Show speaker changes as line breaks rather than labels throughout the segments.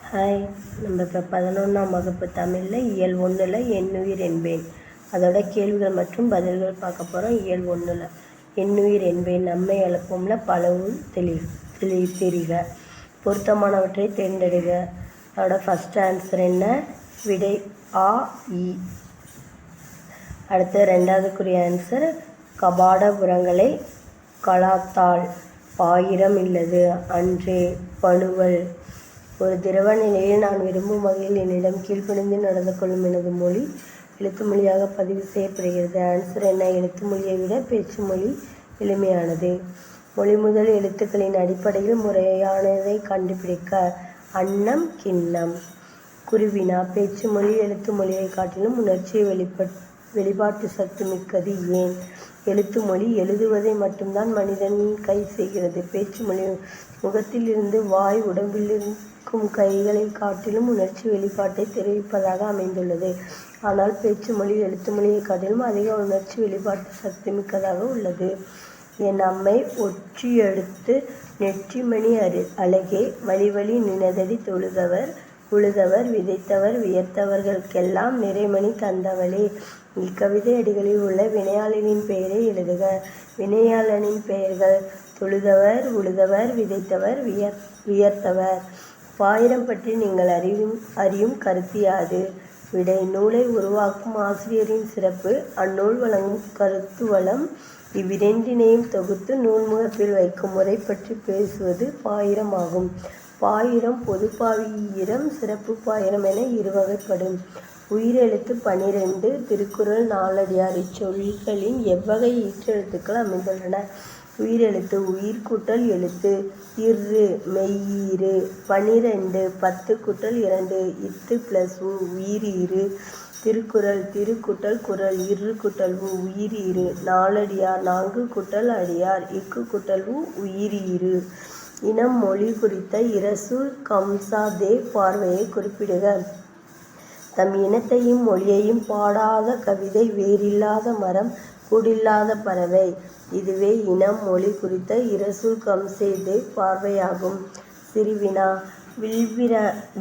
Hi, நம்ம இப்போ 11ஆம் வகுப்பு தமிழில் இயல் 1ல் எண்ணுயிர் என்பேன் அதோட கேள்விகள் மற்றும் பதில்கள் பார்க்க போகிறோம். இயல் 1ல் எண்ணுயிர் என்பேன் நம்மை எழுப்போம்ல பலவும் தெரிக, பொருத்தமானவற்றை தேர்ந்தெடுக. அதோட ஃபஸ்ட் ஆன்சர் என்ன? விடை ஆ இ. அடுத்து ரெண்டாவதுக்குரிய ஆன்சர் கபாடபுரங்களை கலாத்தாள் பாயிரம் இல்லது அன்றே பணுவல். ஒரு திரவ நிலையில் நான் விரும்பும் வகையில் என்னிடம் கீழ்ப்படிந்து நடந்து கொள்ளும் எனது மொழி எழுத்து மொழியாக பதிவு செய்யப்படுகிறது. ஆன்சர் என்ன? எழுத்து மொழியை விட பேச்சு மொழி எளிமையானது. மொழி முதல் எழுத்துக்களின் அடிப்படையில் முறையானதை கண்டுபிடிக்க. அன்னம் கிண்ணம். குருவினா பேச்சு மொழி எழுத்து மொழியை காட்டிலும் உணர்ச்சியை வெளிப்பாட்டு சக்தி மிக்கது ஏன்? எழுத்து மொழி எழுதுவதை மட்டும்தான் மனிதன் கை செய்கிறது. பேச்சு மொழி முகத்தில் இருந்து வாய் உடம்பில் இருக்கும் கைகளை காட்டிலும் உணர்ச்சி வெளிப்பாட்டை தெரிவிப்பதாக அமைந்துள்ளது. ஆனால் பேச்சு மொழி எழுத்து மொழியை காட்டிலும் அதிக உணர்ச்சி வெளிப்பாட்டு சக்தி மிக்கதாக உள்ளது. என் அம்மை ஒற்றியெடுத்து நெற்றிமணி அழகே வழி வழி நினதடி தொழுதவர் உழுதவர் விதைத்தவர் வியர்த்தவர்களுக்கெல்லாம் நிறைமணி தந்தவளே. இக்கவிதை அடிகளில் உள்ள வினையாளனின் பெயரை எழுதுக. வினையாளனின் பெயர்கள் தொழுதவர் உழுதவர் விதைத்தவர் வியர்த்தவர். பாயிரம் பற்றி நீங்கள் அறியும் கருத்து யாது? விடை நூலை உருவாக்கும் ஆசிரியரின் சிறப்பு, அந்நூல் வழங்கும் கருத்து வளம். இவ்விரண்டினையும் தொகுத்து நூல்முகப்பில் வைக்கும் முறை பற்றி பேசுவது பாயிரம் ஆகும். பாயிரம் பொதுப்பாயிரம் சிறப்பு பாயிரம் என இருவகைப்படும். உயிரெழுத்து 12 திருக்குறள் நாலடியார் இச்சொற்களின் எவ்வகை ஈற்றெழுத்துக்கள் அமைந்துள்ளன? உயிரெழுத்து உயிர் கூட்டல் எழுத்து இரு மெய்யீறு 12 10 கூட்டல் 2 இத்து ப்ளஸ் உயிர் ஈறு. திருக்குறள் திரு கூட்டல் குறள் இரு கூட்டல் உயிர் ஈறு. நாலடியார் 4 கூட்டல் அடியார் இக்கு கூட்டல் உயிர் ஈறு. இனம் மொழி குறித்த இரசூல் கம்சாதேவ் பார்வையை குறிப்பிடுக. தம் இனத்தையும் மொழியையும் பாடாத கவிதை வேறில்லாத மரம் கூடில்லாத பறவை. இதுவே இனம் மொழி குறித்த இரசூல் கம்சேதேவ் பார்வையாகும். சிறுவினா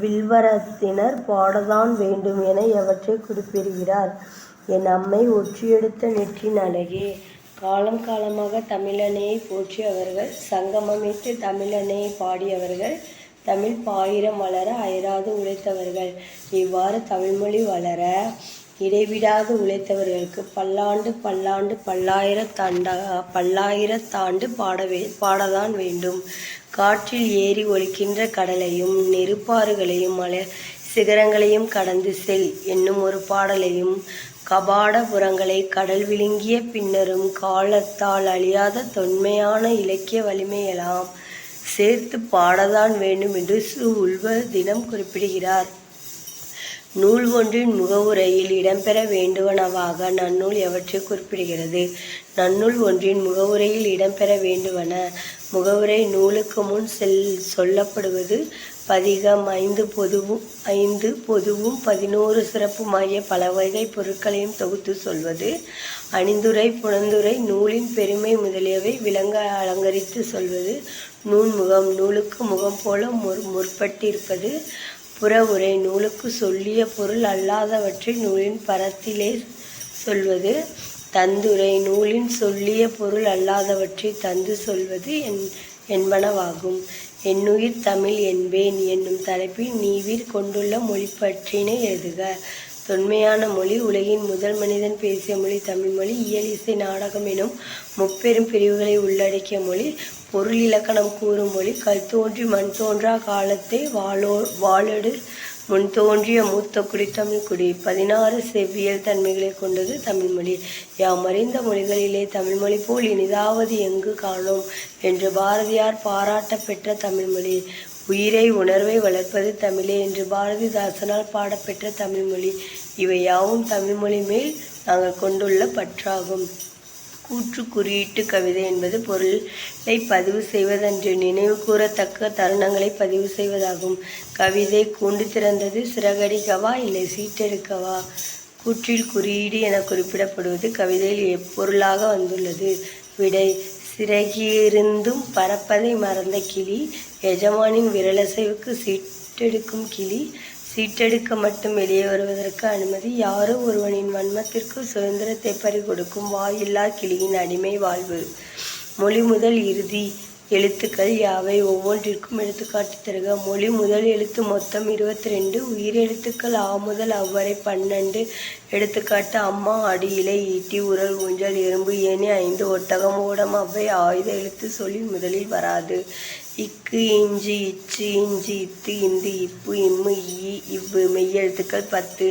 வில்வரத்தினர் பாடத்தான் வேண்டும் என எவற்றை குறிப்பிடுகிறார்? என் அம்மை ஒற்றியெடுத்த நெற்றின் அழகே. காலம் காலமாக தமிழன்னையை போற்றியவர்கள், சங்கமமிட்டு தமிழன்னையை பாடியவர்கள், தமிழ் பாயிரம் வளர அயராது உழைத்தவர்கள். இவ்வாறு தமிழ்மொழி வளர இடைவிடாது உழைத்தவர்களுக்கு பல்லாண்டு பல்லாண்டு பல்லாயிரத்தாண்டு பாடத்தான் வேண்டும். காற்றில் ஏறி ஒலிக்கின்ற கடலையும் நெருப்பாறுகளையும் சிகரங்களையும் கடந்து செல் என்னும் ஒரு பாடலையும், கபாடபுரங்களை கடல் விழுங்கிய பின்னரும் காலத்தால் அழியாத தொன்மையான இலக்கிய வலிமையெல்லாம் சேர்த்து பாடத்தான் வேண்டும் என்று உள்வதினம் குறிப்பிடுகிறார். நூல் ஒன்றின் முகவுரையில் இடம்பெற வேண்டுவனவாக நன்னூல் எவற்றை குறிப்பிடுகிறது? நன்னூல் ஒன்றின் முகவுரையில் இடம்பெற வேண்டுவன. முகவுரை நூலுக்கு முன் சொல்லப்படுவது பதிகம் 5 பொதுவும் 11 சிறப்புமாகிய பல வகை பொருட்களையும் தொகுத்து சொல்வது. அணிந்துரை புணந்துரை நூலின் பெருமை முதலியவை விளங்க அலங்கரித்து சொல்வது. நூன்முகம் நூலுக்கு முகம் போல முற்பட்டிருப்பது. புறவுரை நூலுக்கு சொல்லிய பொருள் அல்லாதவற்றை நூலின் பரத்திலே சொல்வது. தந்துரை நூலின் சொல்லிய பொருள் அல்லாதவற்றை தந்து சொல்வது என்பனவாகும். எண்ணுயிர் தமிழ் என்பேன் என்னும் தலைப்பில் நீவிர் கொண்டுள்ள மொழி பற்றினை எழுதுக. தொன்மையான மொழி உலகின் முதல் மனிதன் பேசிய மொழி தமிழ்மொழி. இயல் இசை நாடகம் எனும் முப்பெரும் பிரிவுகளை உள்ளடக்கிய மொழி. பொருள் இலக்கணம் கூறும் மொழி. கல் தோன்றி மண் தோன்றா காலத்தை வாழடு முன் தோன்றிய மூத்த குடி தமிழ் குடி. 16 செவ்வியல் தன்மைகளை கொண்டது தமிழ்மொழி. யாம் அறிந்த மொழிகளிலே தமிழ்மொழி போல் இனிதாவது எங்கு காணோம் என்று பாரதியார் பாராட்ட பெற்ற தமிழ்மொழி. உயிரை உணர்வை வளர்ப்பது தமிழே என்று பாரதிதாசனால் பாடப்பெற்ற தமிழ்மொழி. இவை யாவும் தமிழ்மொழி மேல் நாங்கள் கொண்டுள்ள பற்றாகும். கூற்று குறியீட்டு கவிதை என்பது பொருளை பதிவு செய்வதன்று நினைவு கூறத்தக்க தருணங்களை பதிவு செய்வதாகும். கவிதை கூண்டு திறந்தது சிறகடிக்கவா இல்லை சீட்டெடுக்கவா? கூற்றில் குறியீடு என குறிப்பிடப்படுவது கவிதையில் எப்பொருளாக வந்துள்ளது? விடை சிறகியிருந்தும் பறப்பதை மறந்த கிளி, எஜமானின் விரலசைவுக்கு சீட்டெடுக்கும் கிளி, சீட்டெடுக்க மட்டும் வெளியே வருவதற்கு அனுமதி. யாரோ ஒருவனின் வன்மத்திற்கு சுதந்திரத்தை பறிகொடுக்கும் வாயில்லா கிளியின் அடிமை வாழ்வு. மொழி முதல் இறுதி எழுத்துக்கள் யாவை? ஒவ்வொன்றிற்கும் எடுத்துக்காட்டு தருக. மொழி முதல் எழுத்து மொத்தம் 22. உயிரெழுத்துக்கள் ஆ முதல் அவ்வரை 12. எடுத்துக்காட்டு: அம்மா, அடி, இலை, ஈட்டி, உரல், ஊஞ்சல், எறும்பு, ஏணி, 5, ஒட்டகம், ஓடம். அவ்வை ஆயுத எழுத்து சொல்லில் முதலில் வராது. இக்கு, இஞ்சு, இச்சு, இஞ்சி, இத்து, இந்து, இப்பு, இம்மு, ஈ, இவ்வு. மெய்யெழுத்துக்கள் 10.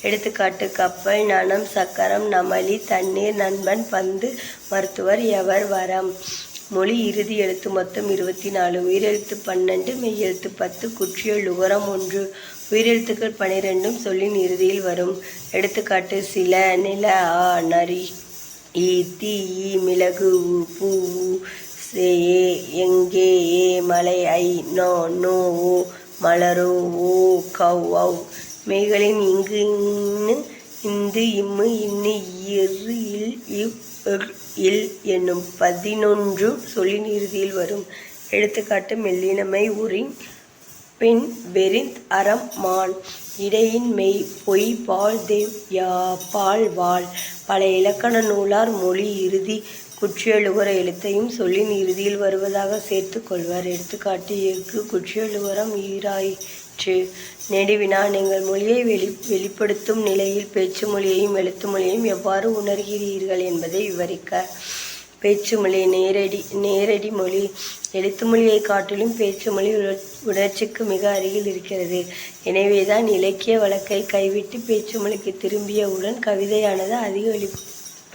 எடுத்துக்காட்டு: கப்பல், நனம், சக்கரம், நமளி, தண்ணீர், நண்பன், பந்து, மருத்துவர், எவர், வரம். மொழி இறுதி எழுத்து மொத்தம் 24. உயிரெழுத்து 12, மெய்யெழுத்து 10. குற்றியல் உகரம் 1. உயிரெழுத்துக்கள் 12ம் சொல்லின் இறுதியில் வரும். எடுத்துக்காட்டு: சில, நில, ஆ, நரி, ஈ, தீ, ஈ, மிளகு, ஊ, பூ, ஊ, சே, எங்கே, ஏ, மலை, ஐ, நோ, நோ, ஓ, மலரோ, ஓ, கவ், ஔ. மெய்களின் இங்கு, இன்னு, இந்து, இம்மு, இன்னு, இரு, இல், இவ், இல் என்னும் 11 சொல்லின் இறுதியில் வரும். எடுத்துக்காட்டு: மெல்லினமை, உரின், பெண், வெறிந்த், அறம், மான். இடையின் மெய், பொய், பால், தேவ், யா, பால், வாள். பல இலக்கண நூலார் மொழி இறுதி குற்றியலுகர எழுத்தையும் சொல்லின் இறுதியில் வருவதாக சேர்த்து கொள்வர். எடுத்துக்காட்டு: எஃகு குற்றியலுகரம் ஈராயிற்று. நெடுவினா: நீங்கள் மொழியை வெளிப்படுத்தும் நிலையில் பேச்சு மொழியையும் எழுத்து மொழியையும் எவ்வாறு உணர்கிறீர்கள் என்பதை விவரிக்க. பேச்சு மொழி நேரடி மொழி. எழுத்து மொழியை காட்டிலும் பேச்சு மொழி உணர்ச்சிக்கு மிக அருகில் இருக்கிறது. எனவேதான் இலக்கிய வழக்கை கைவிட்டு பேச்சு மொழிக்கு திரும்பியவுடன் கவிதையானது அதிக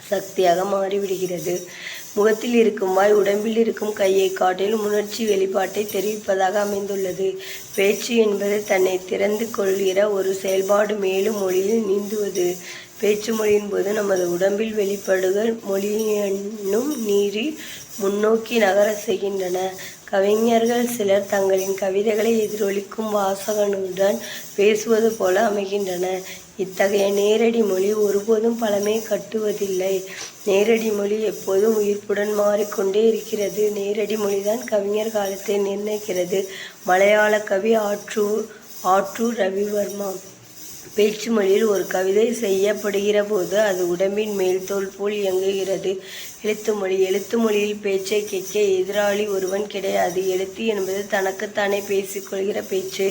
சக்தியாக மாறிவிடுகிறது. முகத்தில் இருக்கும் வாய் உடம்பில் இருக்கும் கையை காட்டிலும் உணர்ச்சி வெளிப்பாட்டை தெரிவிப்பதாக அமைந்துள்ளது. பேச்சு என்பது தன்னை திறந்து கொள்கிற ஒரு செயல்பாடு, மேலும் மொழியில் நீந்துவது. பேச்சு மொழியின் போது நமது உடம்பில் வெளிப்படுகள் மொழி என்னும் நீரில் முன்னோக்கி நகர செய்கின்றன. கவிஞர்கள் சிலர் தங்களின் கவிதைகளை எதிரொலிக்கும் வாசகனுடன் பேசுவது போல அமைகின்றன. இத்தகைய நேரடி மொழி ஒருபோதும் பழமை கட்டுவதில்லை. நேரடி மொழி எப்போதும் உயிர்ப்புடன் மாறிக்கொண்டே இருக்கிறது. நேரடி மொழிதான் கவிஞர் காலத்தை நிர்ணயிக்கிறது. மலையாள கவி ஆற்றூர் ரவிவர்மா. பேச்சு மொழியில் ஒரு கவிதை செய்யப்படுகிற போது அது உடம்பின் மேல்தோல் போல் இயங்குகிறது. எழுத்து மொழியில் பேச்சை கேட்க எதிராளி ஒருவன் கிடையாது. எழுத்து என்பது தனக்குத்தானே பேசிக்கொள்கிற பேச்சு.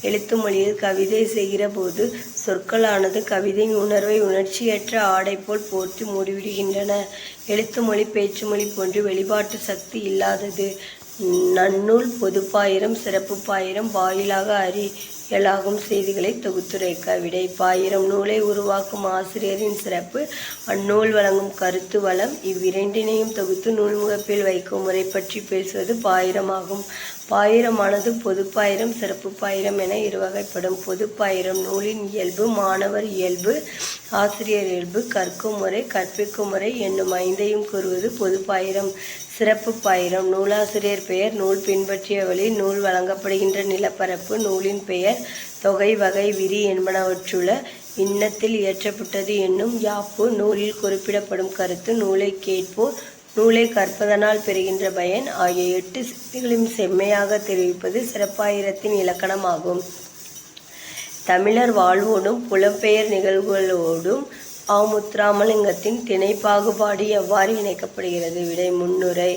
எழுத்து மொழியில் கவிதை செய்கிற போது சொற்களானது கவிதையின் உணர்வை உணர்ச்சியற்ற ஆடை போல் போர்த்தி மூடிவிடுகின்றன. எழுத்து மொழி பேச்சு மொழி போன்று வெளிப்பாட்டு சக்தி இல்லாதது. நன்னூல் பொதுப்பாயிரம் சிறப்பு பாயிரம் வாயிலாக அறியலாகும் செய்திகளை தொகுத்துரைக்க. விடை: பாயிரம் நூலை உருவாக்கும் ஆசிரியரின் சிறப்பு, அந்நூல் வழங்கும் கருத்து வளம். இவ்விரண்டினையும் தொகுத்து நூல்முகப்பில் வைக்கும் முறை பற்றி பேசுவது பாயிரமாகும். பாயிரமானது பொதுப்பாயிரம் சிறப்பு பாயிரம் என இருவகைப்படும். பொதுப்பாயிரம் நூலின் இயல்பு, மாணவர் இயல்பு, ஆசிரியர் இயல்பு, கற்கும் முறை, கற்பிக்கும் முறை என்னும் 5ஐயும் கூறுவது பொதுப்பாயிரம். சிறப்பு பாயிரம் நூலாசிரியர் பெயர், நூல் பின்பற்றிய வழி, நூல் வழங்கப்படுகின்ற நிலப்பரப்பு, நூலின் பெயர், தொகை, வகை, விரி என்பனவற்றுள்ள இன்னத்தில் இயற்றப்பட்டது என்னும் யாப்பு, நூலில் குறிப்பிடப்படும் கருத்து, நூலை கேட்போர், நூலை கற்பதனால் பெறுகின்ற பயன் ஆகிய 8 செய்திகளையும் செம்மையாக தெரிவிப்பது சிறப்பாயிரத்தின் இலக்கணமாகும். தமிழர் வாழ்வோடும் புலம்பெயர் நிகழ்வுகளோடும் முத்துராமலிங்கத்தின் திணை பாகுபாடு எவ்வாறு இணைக்கப்படுகிறது? விடை: முன்னுரை.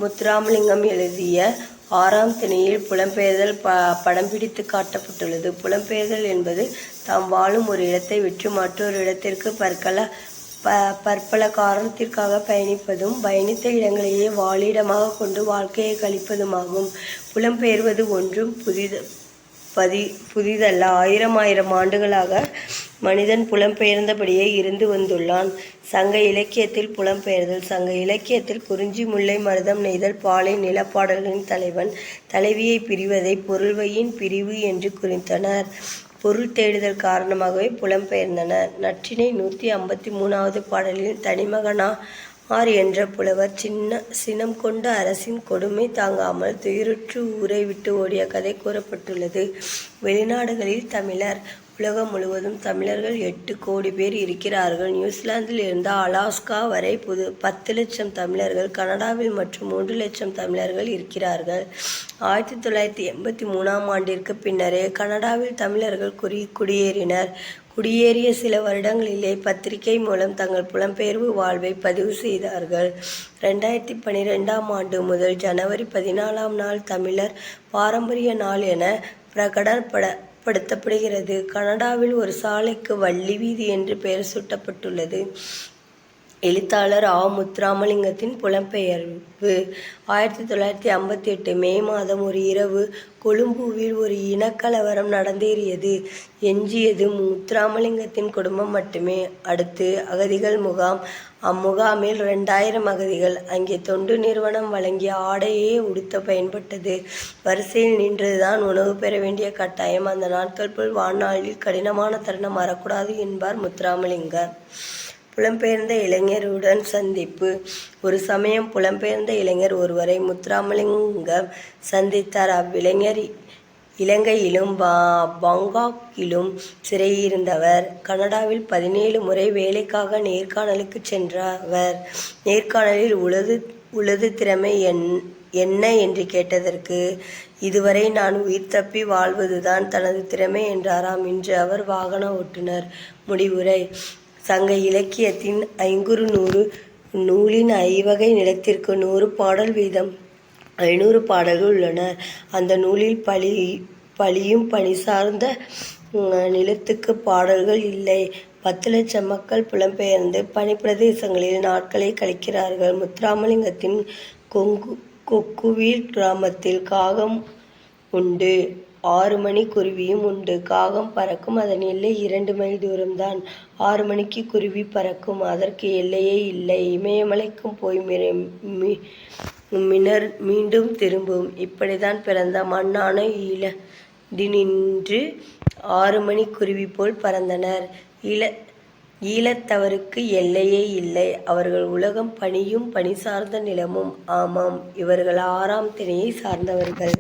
முத்துராமலிங்கம் எழுதிய 6ஆம் திணையில் புலம்பெயர்தல் படம் பிடித்து காட்டப்பட்டுள்ளது. புலம்பெயர்தல் என்பது தாம் வாழும் ஒரு இடத்தை விட்டு மற்றொரு இடத்திற்கு பற்பல காரணத்திற்காக பயணிப்பதும், பயணித்த இடங்களையே வாழிடமாக கொண்டு வாழ்க்கையை கழிப்பதுமாகும். புலம்பெயர்வது ஒன்றும் புதிதல்ல. ஆயிரம் ஆண்டுகளாக மனிதன் புலம்பெயர்ந்தபடியே இருந்து வந்துள்ளான். சங்க இலக்கியத்தில் புலம்பெயர்தல். சங்க இலக்கியத்தில் குறிஞ்சி, முல்லை, மருதம் நெய்தல், பாலை நிலப்பாடல்களின் தலைவன் தலைவியை பிரிவதை பொருள்வையின் பிரிவு என்று குறித்தனர். பொருள் தேடுதல் காரணமாகவே புலம்பெயர்ந்தனர். நற்றிணை 153வது பாடலில் தனிமகனார் என்ற புலவர் சினம் கொண்ட அரசின் கொடுமை தாங்காமல் துயருற்று ஊரை விட்டு ஓடிய கதை கூறப்பட்டுள்ளது. வெளிநாடுகளில் தமிழர் உலகம் முழுவதும் தமிழர்கள் 8 கோடி பேர் இருக்கிறார்கள். நியூசிலாந்தில் இருந்து அலாஸ்கா வரை 10 லட்சம் தமிழர்கள், கனடாவில் மற்றும் 3 லட்சம் தமிழர்கள் இருக்கிறார்கள். 1983ஆம் ஆண்டிற்கு பின்னரே கனடாவில் தமிழர்கள் குடியேறினர். குடியேறிய சில வருடங்களிலே பத்திரிகை மூலம் தங்கள் புலம்பெயர்வு வாழ்வை பதிவு செய்தார்கள். 2012ஆம் ஆண்டு முதல் ஜனவரி 14ஆம் நாள் தமிழர் பாரம்பரிய நாள் என பிரகடனப்படுத்தப்படுகிறது. கனடாவில் ஒரு சாலைக்கு வள்ளி வீதி என்று பெயர் சூட்டப்பட்டுள்ளது. எழுத்தாளர் ஆ. முத்துராமலிங்கத்தின் புலம்பெயர்வு. 1958 மே மாதம் ஒரு இரவு கொழும்புவில் ஒரு இனக்கலவரம் நடந்தேறியது. எஞ்சியது முத்துராமலிங்கத்தின் குடும்பம் மட்டுமே. அடுத்து அகதிகள் முகாம். அம்முகாமில் 2000 அகதிகள். அங்கே தொண்டு நிறுவனம் வழங்கிய ஆடையே உடுத்த பயன்பட்டது. வரிசையில் நின்றுதான் உணவு பெற வேண்டிய கட்டாயம். அந்த நாட்கள் போல் வாழ்நாளில் கடினமான தருணம் வரக்கூடாது என்பார் முத்துராமலிங்கர். புலம்பெயர்ந்த இளைஞருடன் சந்திப்பு. ஒரு சமயம் புலம்பெயர்ந்த இளைஞர் ஒருவரை முத்துராமலிங்கம் சந்தித்தார். அவ்விளைஞர் இலங்கையிலும் பாங்காக்கிலும் சிறையிருந்தவர். கனடாவில் 17 முறை வேலைக்காக நேர்காணலுக்கு சென்றவர். நேர்காணலில் உளது திறமை என்ன என்று கேட்டதற்கு, இதுவரை நான் உயிர் தப்பி வாழ்வதுதான் தனது திறமை என்றாராம். இன்று அவர் வாகன ஓட்டுநர். முடிவுரை. சங்க இலக்கியத்தின் 500 நூலின் ஐவகை நிலத்திற்கு 100 பாடல் வீதம் 500 பாடல்கள் உள்ளன. அந்த நூலில் பழியும் பணி சார்ந்த நிலத்துக்கு பாடல்கள் இல்லை. 10 லட்சம் மக்கள் புலம்பெயர்ந்து பனிப்பிரதேசங்களில் நாட்களை கழிக்கிறார்கள். முத்துராமலிங்கத்தின் கொக்குவில் கிராமத்தில் காகம் உண்டு. 6 மணி குருவியும் உண்டு. காகம் பறக்கும். அதன் எல்லை 2 மைல் தூரம்தான். 6 மணிக்கு குருவி பறக்கும். அதற்கு எல்லையே இல்லை. இமயமலைக்கும் போய் மீண்டும் திரும்பும். இப்படித்தான் பிறந்த மண்ணான ஈழத்தினின்று 6 மணி குருவி போல் பறந்தனர். ஈழத்தவருக்கு எல்லையே இல்லை. அவர்கள் உலகம் பனியும் பனி சார்ந்த நிலமும். ஆமாம், இவர்கள் 6ஆம் திணையை சார்ந்தவர்கள்.